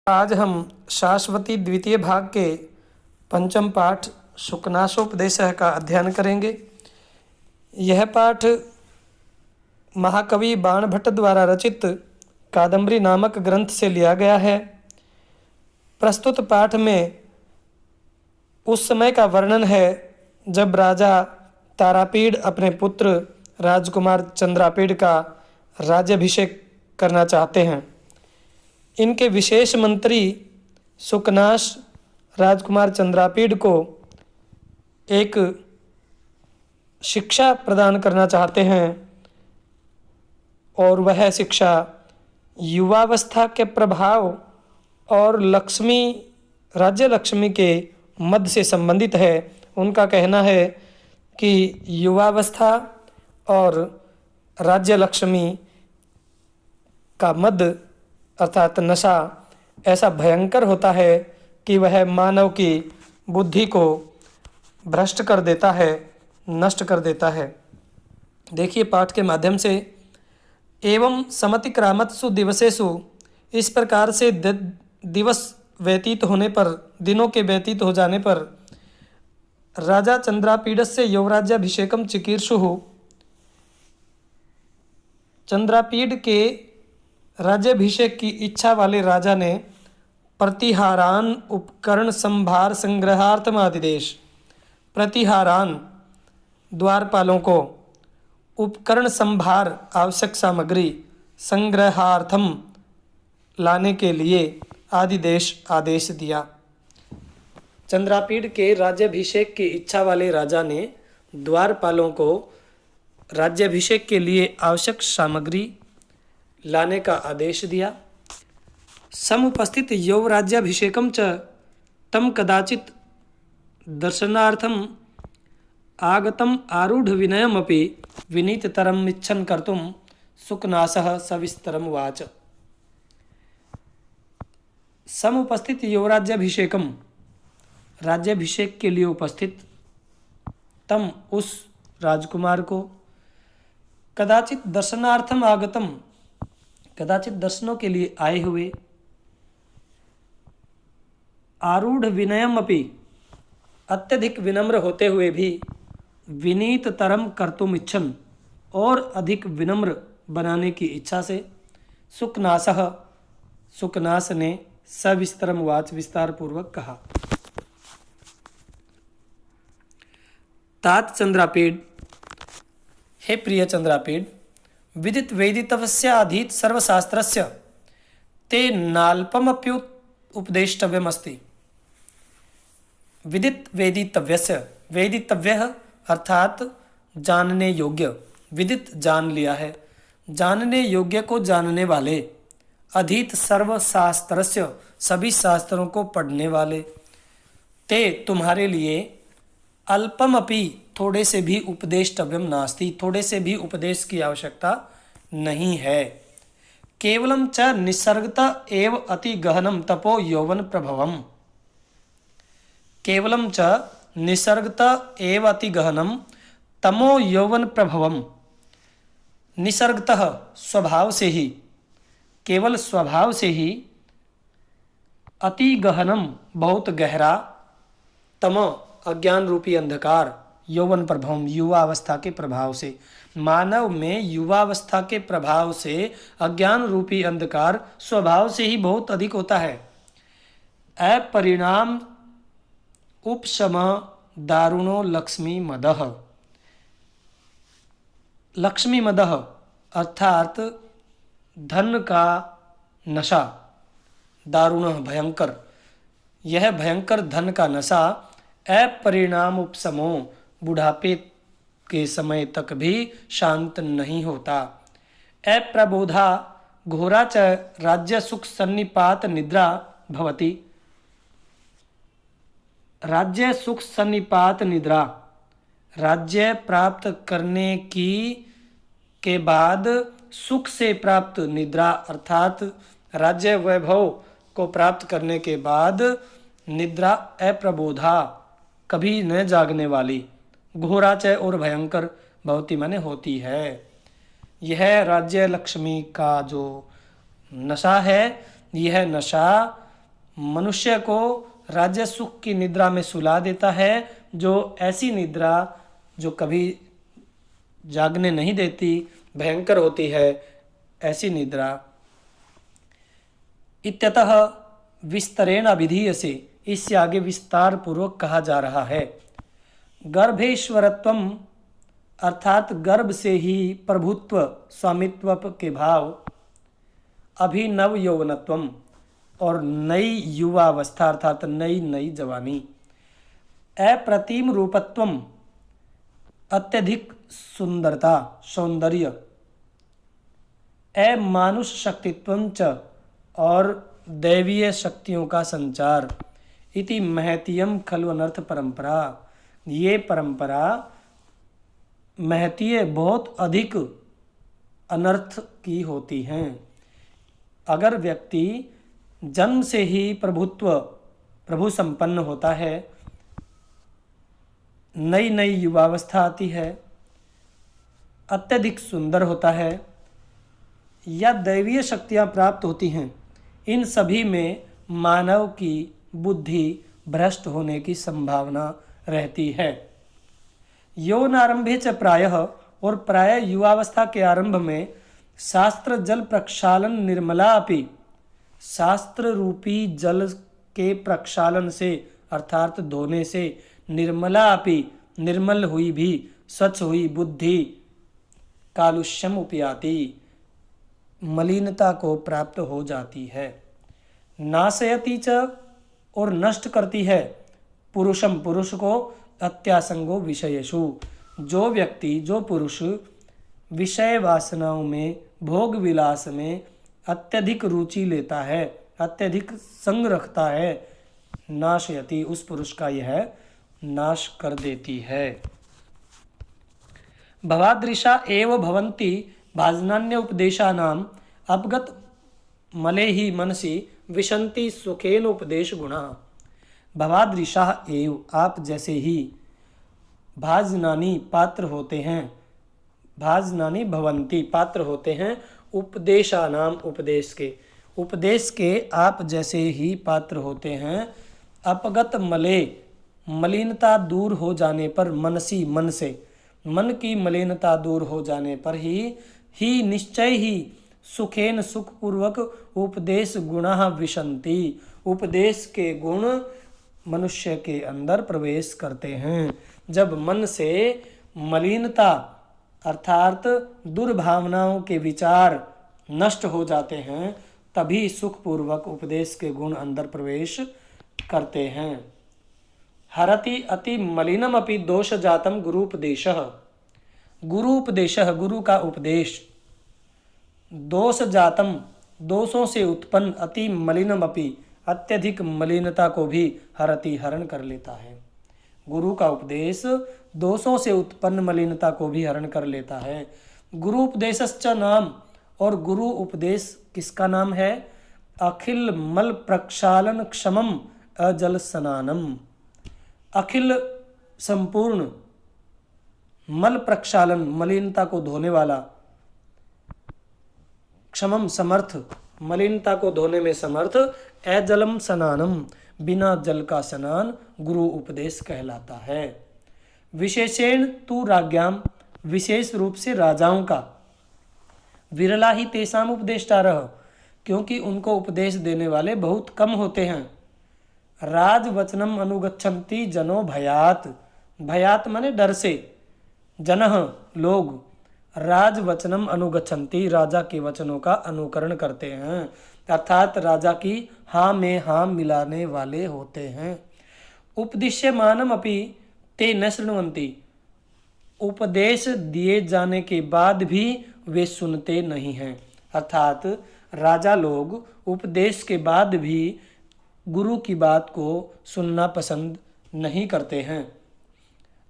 आज हम शाश्वती द्वितीय भाग के पंचम पाठ शुकनाशोपदेशः का अध्ययन करेंगे। यह पाठ महाकवि बाणभट्ट द्वारा रचित कादम्बरी नामक ग्रंथ से लिया गया है। प्रस्तुत पाठ में उस समय का वर्णन है जब राजा तारापीड़ अपने पुत्र राजकुमार चंद्रापीड़ का राज्याभिषेक करना चाहते हैं। इनके विशेष मंत्री सुकनाश राजकुमार चंद्रापीड़ को एक शिक्षा प्रदान करना चाहते हैं और वह शिक्षा युवावस्था के प्रभाव और राज्य लक्ष्मी के मद से संबंधित है। उनका कहना है कि युवावस्था और राज्य लक्ष्मी का मद अर्थात नशा ऐसा भयंकर होता है कि वह मानव की बुद्धि को भ्रष्ट कर देता है, नष्ट कर देता है। देखिए पाठ के माध्यम से, एवं समतिक्रामत्सु दिवसेषु, इस प्रकार से दिवस व्यतीत होने पर, दिनों के व्यतीत हो जाने पर, राजा चंद्रापीडस्य यौवराज्याभिषेकम चिकीर्षुः, चंद्रापीड़ के राज्याभिषेक की इच्छा वाले राजा ने प्रतिहारान उपकरण संभार संग्रहार्थम आदिदेश, प्रतिहारान द्वारपालों को, उपकरण संभार आवश्यक सामग्री, संग्रहार्थम लाने के लिए आदिदेश आदेश दिया। चंद्रापीड़ के राज्याभिषेक की इच्छा वाले राजा ने द्वारपालों को राज्याभिषेक के लिए आवश्यक सामग्री लाने का आदेश दिया। समुपस्थित यौवराज्याभिषेकम च तम कदाचित दर्शनार्थम आगतम आरूढ़ विनयमपि विनीततरम इच्छन् कर्तुम सुकनासः सविस्तरम उवाच। समुपस्थित यौवराज्याभिषेकम, राज्याभिषेक के लिए उपस्थित, तम उस राजकुमार को, कदाचित दर्शनार्थम आगतम, कदाचित दर्शनों के लिए आए हुए, आरूढ़ विनयम अपि, अत्यधिक विनम्र होते हुए भी, विनीत तरम कर्तुम इच्छन, और अधिक विनम्र बनाने की इच्छा से, सुकनासः, सुकनास ने सविस्तरम वाच, विस्तार पूर्वक कहा। तात चंद्रापीड़, हे प्रिय चंद्रापीड़, विदित वेदितव्यस्य अधीत सर्वशास्त्रस्य ते नाल्पमप्युपदेष्टव्यमस्ति। विदित वेदितव्यस्य, वेदितव्यः अर्थात जानने योग्य, विदित जान लिया है, जानने योग्य को जानने वाले, अधीत सर्वशास्त्रस्य सभी शास्त्रों को पढ़ने वाले, ते तुम्हारे लिए, अल्पमपि थोड़े से भी उपदेष्टव्यम नास्ति, थोड़े से भी उपदेश की आवश्यकता नहीं है। केवलम च निसर्गता एव अति गहनम तपो यौवन प्रभवम, केवलम च निसर्गता एव अति गहनम तमो यौवन प्रभवम, निसर्गतः स्वभाव से ही, केवल स्वभाव से ही, अति गहनम बहुत गहरा, तम अज्ञान रूपी अंधकार, यौवन प्रभाव युवावस्था के प्रभाव से, मानव में युवावस्था के प्रभाव से अज्ञान रूपी अंधकार स्वभाव से ही बहुत अधिक होता है। अपरिणाम उपशम दारुणो लक्ष्मी मदः, लक्ष्मी मदः अर्थात धन का नशा, दारुण भयंकर, यह भयंकर धन का नशा अपरिणाम उपशमो, बुढ़ापे के समय तक भी शांत नहीं होता। अप्रबोधा घोरा च राज्य सुख सन्निपात निद्रा भवति, राज्य सुख सन्निपात निद्रा, राज्य प्राप्त करने के बाद सुख से प्राप्त निद्रा अर्थात राज्य वैभव को प्राप्त करने के बाद निद्रा, अप्रबोधा कभी न जागने वाली, घोराचय और भयंकर, भवती माने होती है। यह राज्य लक्ष्मी का जो नशा है, यह नशा मनुष्य को राज्य सुख की निद्रा में सुला देता है, जो ऐसी निद्रा जो कभी जागने नहीं देती, भयंकर होती है, ऐसी निद्रा। इत्यतः विस्तरेण अभिधीयसे, इससे आगे विस्तार पूर्वक कहा जा रहा है। गर्भेश्वरत्वम अर्थात गर्भ से ही प्रभुत्व स्वामित्व के भाव, अभिनव यौवनत्वम और नई युवावस्था अर्थात नई नई जवानी, अप्रतिम रूपत्वम अत्यधिक सुंदरता सौंदर्य, अमानुष शक्तित्वं च और दैवीय शक्तियों का संचार, इति महतीयम खलु अनर्थ परंपरा, ये परंपरा महतीय बहुत अधिक अनर्थ की होती हैं। अगर व्यक्ति जन्म से ही प्रभु संपन्न होता है, नई नई युवावस्था आती है, अत्यधिक सुंदर होता है या दैवीय शक्तियाँ प्राप्त होती हैं, इन सभी में मानव की बुद्धि भ्रष्ट होने की संभावना रहती है। यौवनारंभे च प्रायः, और प्रायः युवावस्था के आरंभ में शास्त्र जल प्रक्षालन निर्मला अपि, शास्त्र रूपी जल के प्रक्षालन से अर्थात धोने से, निर्मला अपि निर्मल हुई भी, स्वच्छ हुई बुद्धि कालुष्यम उपयाति मलिनता को प्राप्त हो जाती है। नाशयति च और नष्ट करती है, पुरुषम पुरुष को, अत्यासंगो विषयेषु जो व्यक्ति जो पुरुष विषय वासनाओं में भोग विलास में अत्यधिक रुचि लेता है, अत्यधिक संग रखता है, नाशयति उस पुरुष का यह नाश कर देती है। भवादृशा एव भवन्ति भाजनान्य उपदेशानाम अपगत मले ही मनसि विशन्ति सुखेन उपदेश गुणा। भवादृशा एव आप जैसे ही, भाजनानी पात्र होते हैं, भाजनानी भवन्ति पात्र होते हैं, उपदेशानाम उपदेश के आप जैसे ही पात्र होते हैं। अपगत मले मलिनता दूर हो जाने पर, मनसी मन से, मन की मलिनता दूर हो जाने पर ही निश्चय ही सुखेन सुखपूर्वक उपदेश गुणः विशन्ति उपदेश के गुण मनुष्य के अंदर प्रवेश करते हैं। जब मन से मलिनता अर्थात दुर्भावनाओं के विचार नष्ट हो जाते हैं, तभी सुखपूर्वक उपदेश के गुण अंदर प्रवेश करते हैं। हरति अति मलिनम अपि दोष जातम गुरुपदेशः, गुरुपदेशः गुरु का उपदेश, दोष जातम दोषों से उत्पन्न, अति मलिनम अपि अत्यधिक मलिनता को भी हरति हरण कर लेता है। गुरु का उपदेश दोषों से उत्पन्न मलिनता को भी हरण कर लेता है। गुरु उपदेशश्च नाम, और गुरु उपदेश किसका नाम है? अखिल मल प्रक्षालन क्षमम अजल स्नानम, अखिल संपूर्ण मल प्रक्षालन मलिनता को धोने वाला, क्षमम समर्थ मलिनता को धोने में समर्थ, अजलम स्नानम बिना जल का स्नान गुरु उपदेश कहलाता है। विशेषेण तु राज्ञाम विशेष रूप से राजाओं का, विरला ही तेषाम उपदेष्टारः क्योंकि उनको उपदेश देने वाले बहुत कम होते हैं। राजवचनम अनुगच्छन्ति जनो भयात, भयात माने डर से, जनः लोग, राजवचनम अनुगच्छन्ति राजा के वचनों का अनुकरण करते हैं, अर्थात राजा की हाँ में हाँ मिलाने वाले होते हैं। उपदिश्यमानम अपि ते न शृण्वन्ति, उपदेश दिए जाने के बाद भी वे सुनते नहीं हैं, अर्थात राजा लोग उपदेश के बाद भी गुरु की बात को सुनना पसंद नहीं करते हैं।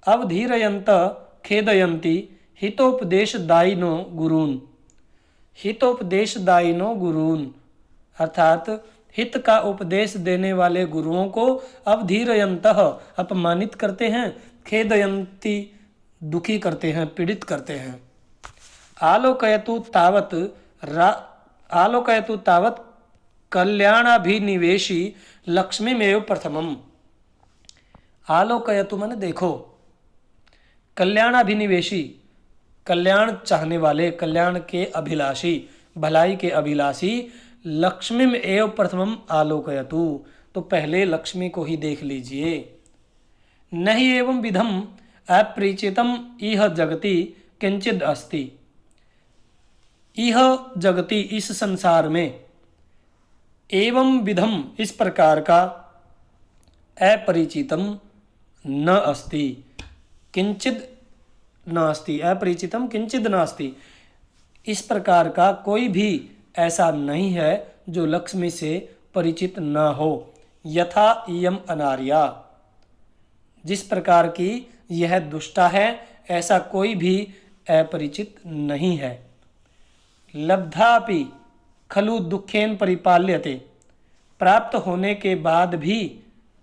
अवधीरयन्त खेदयन्ति हितोपदेशदायिनो गुरून्, हितोपदेशदायिनो गुरून् अर्थात हित का उपदेश देने वाले गुरुओं को अवधीरयन्तः अपमानित करते हैं, खेदयन्ति दुखी करते हैं, पीड़ित करते हैं। आलोकयतु तावत कल्याणाभिनिवेशी लक्ष्मीमेव प्रथमम। आलोकयतु मन देखो, कल्याणाभिनिवेशी कल्याण चाहने वाले, कल्याण के अभिलाषी, भलाई के अभिलाषी, लक्ष्मीम एव प्रथमम आलोकयतु, तो पहले लक्ष्मी को ही देख लीजिए। नहीं एवं विधम अपरिचितम इह जगति किंचिद अस्ति। इह जगति इस संसार में, एवं विधम इस प्रकार का, अपरिचितम न अस्ति, किंचिद नास्ति, अपरिचितम किंचिद नास्ति, इस प्रकार का कोई भी ऐसा नहीं है जो लक्ष्मी से परिचित न हो। यथा इयम अनार्या, जिस प्रकार की यह दुष्टा है, ऐसा कोई भी अपरिचित नहीं है। लब्धापि खलु दुखेन परिपाल्यते, प्राप्त होने के बाद भी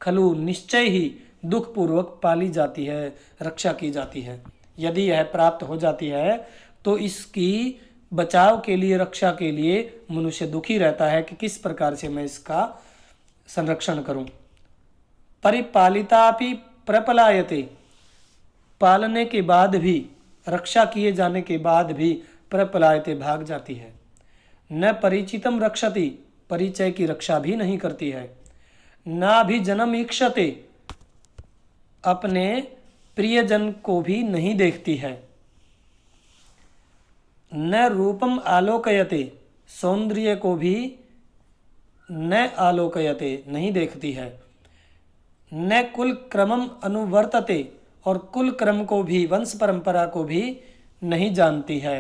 खलु निश्चय ही दुख पूर्वक पाली जाती है, रक्षा की जाती है। यदि यह प्राप्त हो जाती है तो इसकी बचाव के लिए, रक्षा के लिए मनुष्य दुखी रहता है कि किस प्रकार से मैं इसका संरक्षण करूं। परिपालितापि प्रपलायते, पालने के बाद भी, रक्षा किए जाने के बाद भी प्रपलायते भाग जाती है। न परिचितम रक्षति, परिचय की रक्षा भी नहीं करती है। ना भी जन्म ईक्षते, अपने प्रियजन को भी नहीं देखती है। न रूपम आलोकयते, सौंदर्य को भी न आलोकयते, नहीं देखती है। न कुल क्रमम अनुवर्तते, और कुल क्रम को भी, वंश परंपरा को भी नहीं जानती है,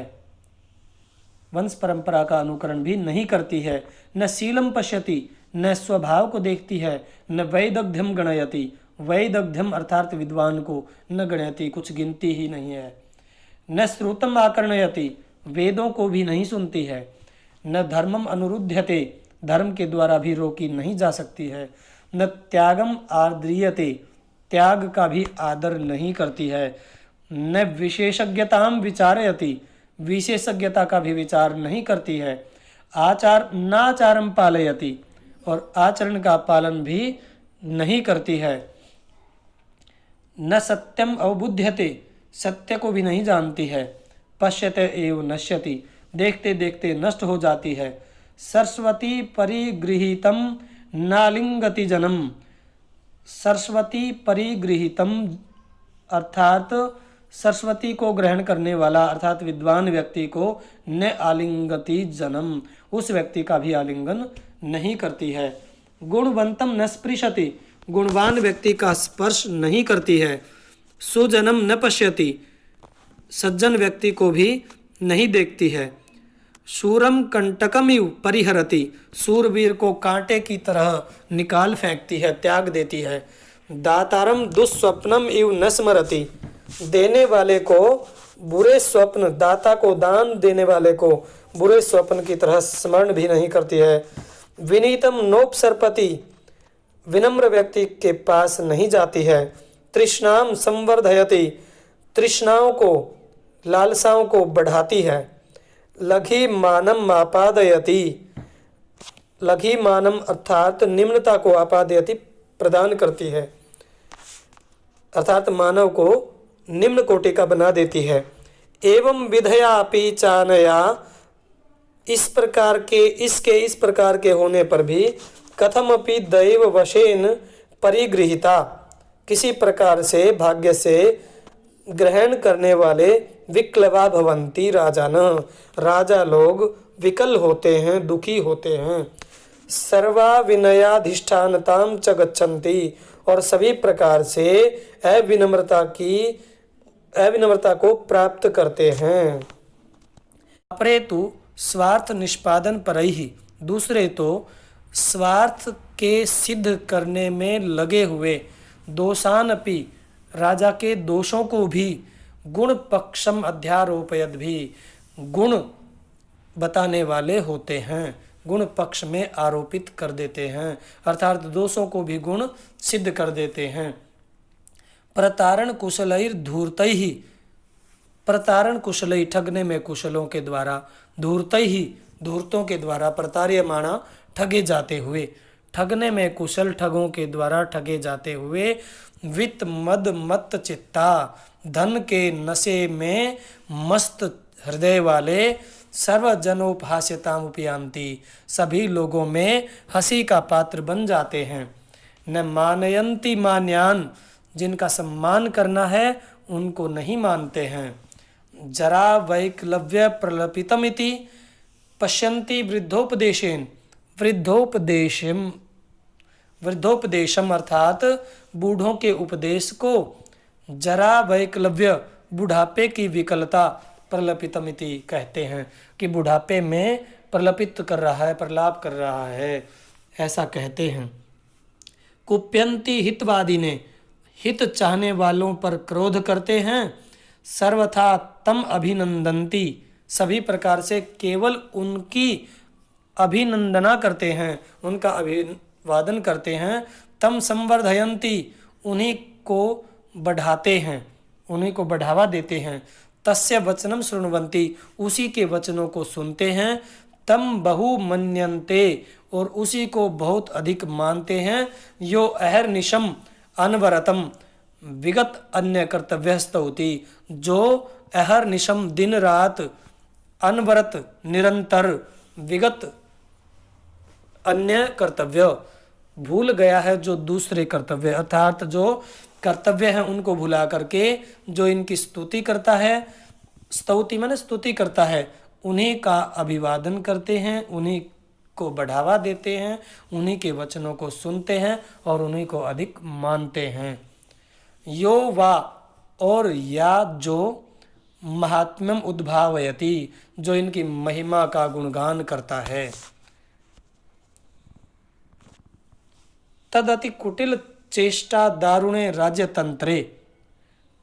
वंश परंपरा का अनुकरण भी नहीं करती है। न शीलम पश्यति, न स्वभाव को देखती है। न वैदग्ध्यम गणयति, वैदग्ध्यम अर्थात विद्वान को न गणयति, कुछ गिनती ही नहीं है। न श्रुतम आकर्णयति, वेदों को भी नहीं सुनती है। न धर्मम अनुरुध्यते, धर्म के द्वारा भी रोकी नहीं जा सकती है। न त्यागम आद्रियते, त्याग का भी आदर नहीं करती है। न विशेषज्ञताम विचारयति, विशेषज्ञता का भी विचार नहीं करती है। आचार नाचारम पालयति, और आचरण का पालन भी नहीं करती है। न सत्यम अवबुध्यते, सत्य को भी नहीं जानती है। पश्यते एव नश्यति, देखते देखते नष्ट हो जाती है। सरस्वती परिगृहीतम नालिंगति जनम, सरस्वती परिगृहीतम अर्थात सरस्वती को ग्रहण करने वाला, अर्थात विद्वान व्यक्ति को न आलिंगति जन्म, उस व्यक्ति का भी आलिंगन नहीं करती है। गुणवंतम न स्पृशति, गुणवान व्यक्ति का स्पर्श नहीं करती है। सुजनम न पश्यति, सज्जन व्यक्ति को भी नहीं देखती है। शूरम कंटकमिव परिहरति, सूरवीर को कांटे की तरह निकाल फेंकती है, त्याग देती है। दातारम दुस्वप्नम इव न स्मरति, देने वाले को बुरे स्वप्न, दाता को दान देने वाले को बुरे स्वप्न की तरह स्मरण भी नहीं करती है। विनीतम नोपसर्पति, विनम्र व्यक्ति के पास नहीं जाती है। तृष्णाम संवर्धयति, तृष्णाओं को, लालसाओं को बढ़ाती है। लघी मानम आपादयति, लघी मानम अर्थात निम्नता को आपादयति प्रदान करती है, अर्थात मानव को निम्न कोटि का बना देती है। एवं विधया अपि चानया, इस प्रकार के, इसके इस प्रकार के होने पर भी कथमपि दैव वशेन परिगृहीता, किसी प्रकार से भाग्य से ग्रहण करने वाले विक्लवा भवंती राजान, राजा लोग विकल होते हैं, दुखी होते हैं। सर्वा विनयाधिष्ठानताम च गच्छन्ति, और सभी प्रकार से अविनम्रता को प्राप्त करते हैं। अपरे तो स्वार्थ निष्पादन पर ही, दूसरे तो स्वार्थ के सिद्ध करने में लगे हुए। दोषानपि, राजा के दोषों को भी, गुण पक्षम अध्यारोपयद भी, गुण बताने वाले होते हैं, गुण पक्ष में आरोपित कर देते हैं, अर्थात दोषों को भी गुण सिद्ध कर देते हैं। प्रतारण कुशलैर धूर्तै ही, प्रतारण कुशलई ठगने में कुशलों के द्वारा, धूर्तै ही धूर्तों के द्वारा प्रतार्यमाणा ठगे जाते हुए, ठगने में कुशल ठगों के द्वारा ठगे जाते हुए, वित्त मद मत्त चित्ता, धन के नशे में मस्त हृदय वाले, सर्वजनोपहास्यताम उपयांति, सभी लोगों में हंसी का पात्र बन जाते हैं। न मानयंती मान्यान, जिनका सम्मान करना है उनको नहीं मानते हैं। जरा वैकलव्य प्रलपितमिति पश्यन्ति वृद्धोपदेशेन, वृद्धोपदेशम अर्थात बूढ़ों के उपदेश को, जरा वैकलव्य बुढ़ापे की विकलता, प्रलपितमिति कहते हैं कि बुढ़ापे में प्रलपित कर रहा है, प्रलाप कर रहा है, ऐसा कहते हैं। कुप्यंती हितवादी ने, हित चाहने वालों पर क्रोध करते हैं। सर्वथा तम अभिनंदंती, सभी प्रकार से केवल उनकी अभिनंदना करते हैं, उनका अभिवादन करते हैं। तम संवर्धयंती, उन्हीं को बढ़ाते हैं, उन्हीं को बढ़ावा देते हैं। तस्य वचनम शृण्वन्ति, उसी के वचनों को सुनते हैं। तम बहु मन्यन्ते, और उसी को बहुत अधिक मानते हैं। यो अहर्निशम अनवरतम विगत अन्य कर्तव्यस्थ होती, जो अहर्निशम दिन रात, अनवरत निरंतर, विगत अन्य कर्तव्य भूल गया है, जो दूसरे कर्तव्य अर्थात जो कर्तव्य हैं उनको भुला करके जो इनकी स्तुति करता है, स्तुति माने स्तुति करता है, उन्हीं का अभिवादन करते हैं, उन्हीं को बढ़ावा देते हैं, उन्हीं के वचनों को सुनते हैं और उन्हीं को अधिक मानते हैं। यो वा, और या जो, महात्म्यम उद्भावयति, जो इनकी महिमा का गुणगान करता है। तदति कुटिल चेष्टा दारुणे राज्यतंत्रे,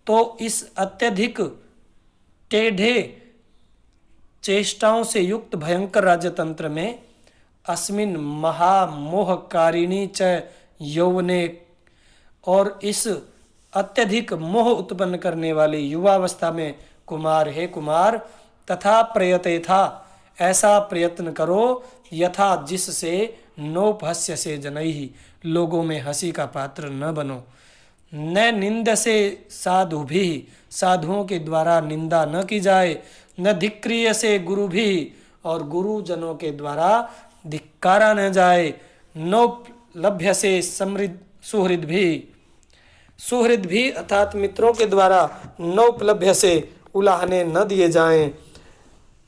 तो इस अत्यधिक टेढ़े चेष्टाओं से युक्त भयंकर राज्यतंत्र में, अस्मिन महामोहकारिणी च यौवने, और इस अत्यधिक मोह उत्पन्न करने वाली युवावस्था में, कुमार हे कुमार, तथा प्रयते था, ऐसा प्रयत्न करो, यथा जिससे नोपहस्य से जनैहि, लोगों में हंसी का पात्र न बनो। न निंद से साधु भी, साधुओं के द्वारा निंदा न की जाए। न धिक्रिय से गुरु भी, और गुरुजनों के द्वारा धिक्कारा न जाए। नोपलभ्य से समृद्ध सुहृद भी, सुहृद भी अर्थात मित्रों के द्वारा नोपलभ्य से उलाहने न दिए जाएं।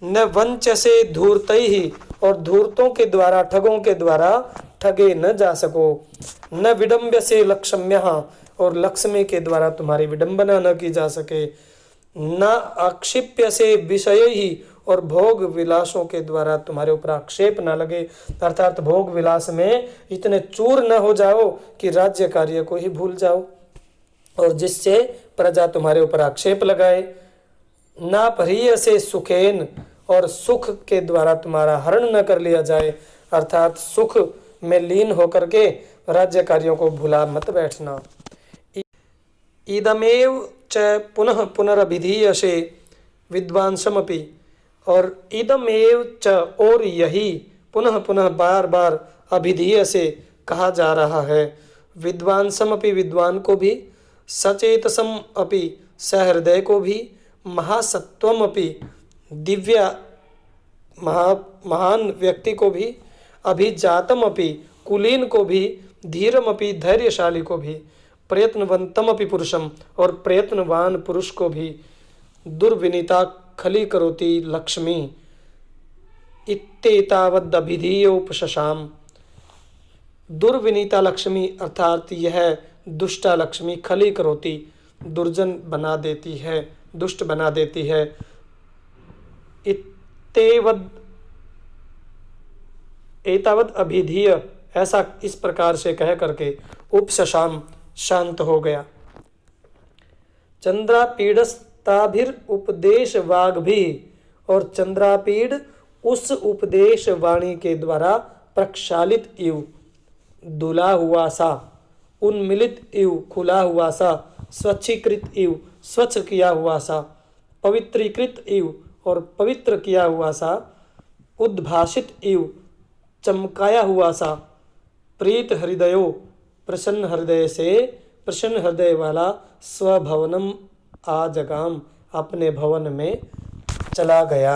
न वंच से धूर्तैहि, और धूर्तों के द्वारा, ठगों के द्वारा ठगे न जा सको। न विडम्ब्य से लक्ष्म्यः, और लक्ष्मी के द्वारा तुम्हारी विडंबना न की जा सके। न आक्षिप्य से विषय ही, और भोग विलासों के द्वारा तुम्हारे ऊपर आक्षेप न लगे, अर्थात भोग विलास में इतने चूर न हो जाओ कि राज्य कार्य को ही भूल जाओ और जिससे प्रजा तुम्हारे ऊपर आक्षेप लगाए। ना प्रिय से सुखेन, और सुख के द्वारा तुम्हारा हरण न कर लिया जाए, अर्थात सुख में लीन होकर के राज्य कार्यों को भुला मत बैठना। इदमेव च पुनः पुनरभिधीयसे विद्वांसमपि, और इदमेव च, और यही, पुनः पुनः बार बार, अभिधीयसे कहा जा रहा है, विद्वांसमपि विद्वान को भी, सचेतसम अपि सहृदय को भी, महासत्वम अपि दिव्य महान व्यक्ति को भी, अभिजातम अपि कुलीन को भी, धीरम अपि धैर्यशाली को भी, प्रयत्नवंतम अपि पुरुषम, और प्रयत्नवान पुरुष को भी, दुर्विनीता खली करोति लक्ष्मी इत्येतावदभिधीयोपशशाम। दुर्विनीता लक्ष्मी अर्थात यह दुष्टा लक्ष्मी, खली करोति दुर्जन बना देती है, दुष्ट बना देती है। एतावद अभिधीय, ऐसा इस प्रकार से कह करके उपशशाम, शांत हो गया। चंद्रापीडस्ताभिर उपदेश वाग भी, और चंद्रापीड उस उपदेश वाणी के द्वारा प्रक्षालित इव, धुला हुआ सा, उन्मिलित इव, खुला हुआ सा, स्वच्छीकृत इव, स्वच्छ किया हुआ सा, पवित्रीकृत इव, और पवित्र किया हुआ सा, उद्भासित एवं चमकाया हुआ सा प्रीत हृदयो प्रसन्न हृदय से प्रसन्न हृदय वाला स्वभवनम आजगाम अपने भवन में चला गया।